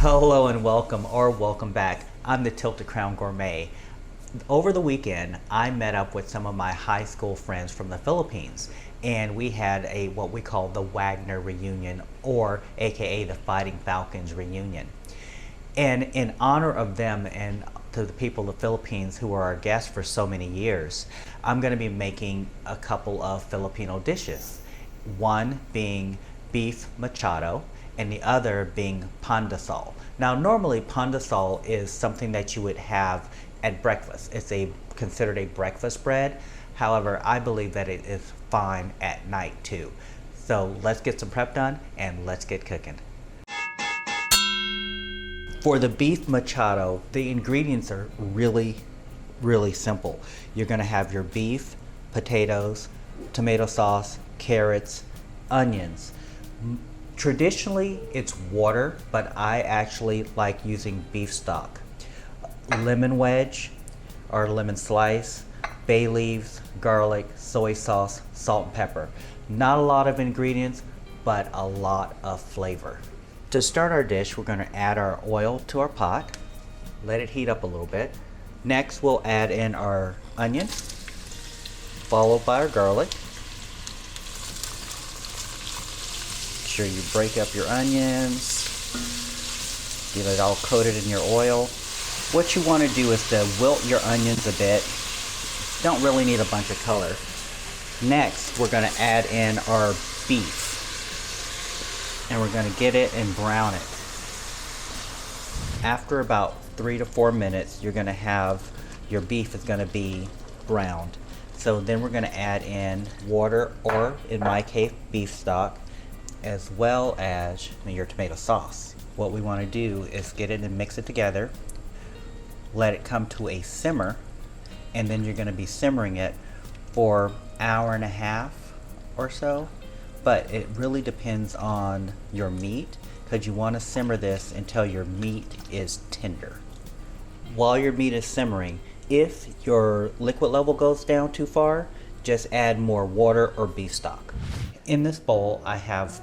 Hello and welcome, or welcome back. I'm the Tilted Crown Gourmet. Over the weekend, I met up with some of my high school friends from the Philippines, and we had a what we call the Wagner reunion, or AKA the Fighting Falcons reunion. And in honor of them and to the people of the Philippines who are our guests for so many years, I'm going to be making a couple of Filipino dishes. One being Beef Mechado, and the other being Pandesal. Now, normally Pandesal is something that you would have at breakfast. It's considered a breakfast bread. However, I believe that it is fine at night too. So let's get some prep done and let's get cooking. For the Beef Mechado, the ingredients are really simple. You're gonna have your beef, potatoes, tomato sauce, carrots, onions. Traditionally, it's water, but I actually like using beef stock. Lemon wedge or lemon slice, bay leaves, garlic, soy sauce, salt and pepper. Not a lot of ingredients, but a lot of flavor. To start our dish, we're going to add our oil to our pot. Let it heat up a little bit. Next, we'll add in our onion, followed by our garlic. Sure you break up your onions, get it all coated in your oil. What you want to do is to wilt your onions a bit. Don't really need a bunch of color. Next, we're going to add in our beef, and we're going to get it and brown it. After about 3 to 4 minutes, you're going to have your beef is going to be browned. So then we're going to add in water, or in my case, beef stock, as well as your tomato sauce. What we want to do is get it and mix it together, let it come to a simmer, and then you're going to be simmering it for an hour and a half or so. But it really depends on your meat, because you want to simmer this until your meat is tender. While your meat is simmering, if your liquid level goes down too far, just add more water or beef stock. In this bowl, I have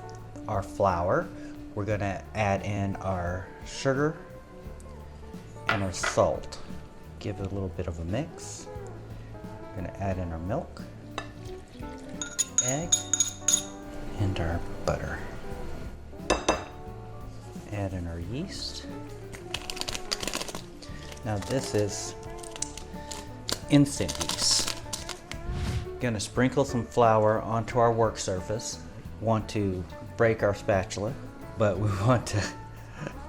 our flour. We're going to add in our sugar and our salt. Give it a little bit of a mix. We're going to add in our milk, egg, and our butter. Add in our yeast. Now this is instant yeast. Gonna sprinkle some flour onto our work surface. Want to break our spatula, but we want to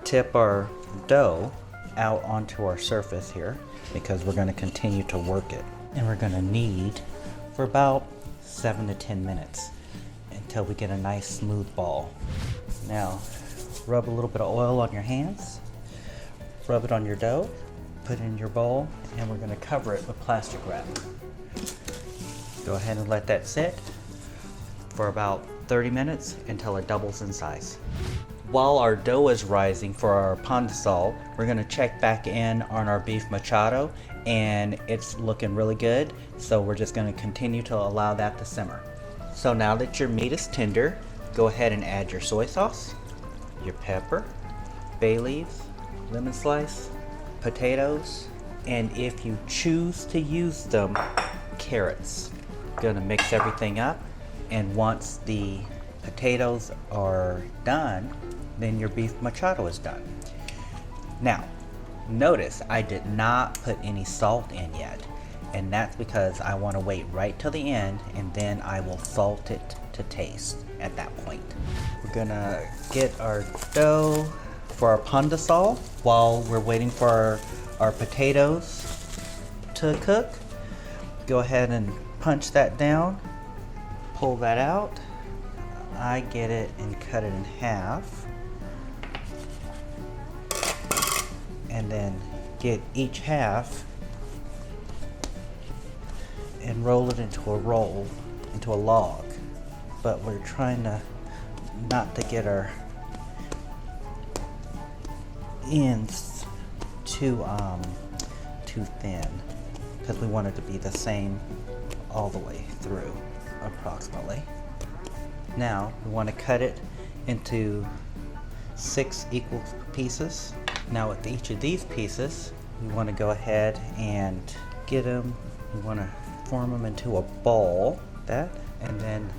tip our dough out onto our surface here, because we're going to continue to work it. And we're going to knead for about 7 to 10 minutes until we get a nice smooth ball. Now, rub a little bit of oil on your hands, rub it on your dough, put it in your bowl, and we're going to cover it with plastic wrap. Go ahead and let that sit for about 30 minutes until it doubles in size. While our dough is rising for our pandesal, we're going to check back in on our beef mechado, and it's looking really good, so we're just going to continue to allow that to simmer. So now that your meat is tender, go ahead and add your soy sauce, your pepper, bay leaves, lemon slice, potatoes, and if you choose to use them, carrots. Gonna mix everything up, and once the potatoes are done, then your beef mechado is done. Now, notice I did not put any salt in yet, and that's because I want to wait right till the end, and then I will salt it to taste at that point. We're gonna get our dough for our pandesal while we're waiting for our potatoes to cook. Go ahead and punch that down, pull that out. I get it and cut it in half, and then get each half and roll it into a log. But we're trying not to get our ends too thin, because we want it to be the same all the way through, approximately. Now we want to cut it into 6 equal pieces. Now with each of these pieces, we want to go ahead and get them. We want to form them into a ball, and then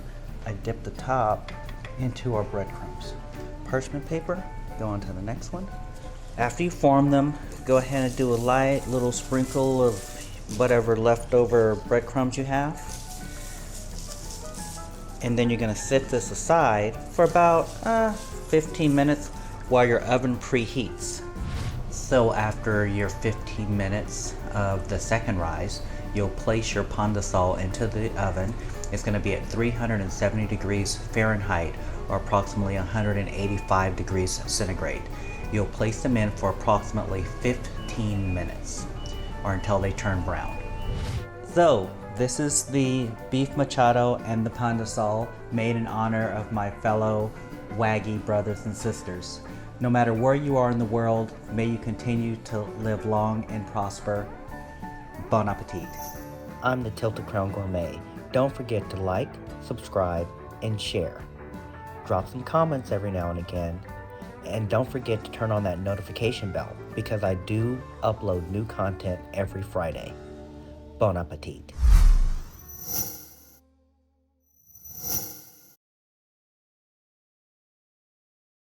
I dip the top into our breadcrumbs. Parchment paper, go on to the next one. After you form them, go ahead and do a light little sprinkle of whatever leftover breadcrumbs you have. And then you're gonna set this aside for about 15 minutes while your oven preheats. So after your 15 minutes of the second rise, you'll place your Pandesal into the oven. It's gonna be at 370 degrees Fahrenheit or approximately 185 degrees centigrade. You'll place them in for approximately 15 minutes or until they turn brown. So this is the Beef Mechado and the Pandesal made in honor of my fellow Waggy brothers and sisters. No matter where you are in the world, may you continue to live long and prosper. Bon appetit. I'm the Tilted Crown Gourmet. Don't forget to like, subscribe, and share. Drop some comments every now and again. And don't forget to turn on that notification bell because I do upload new content every Friday. Bon appetit.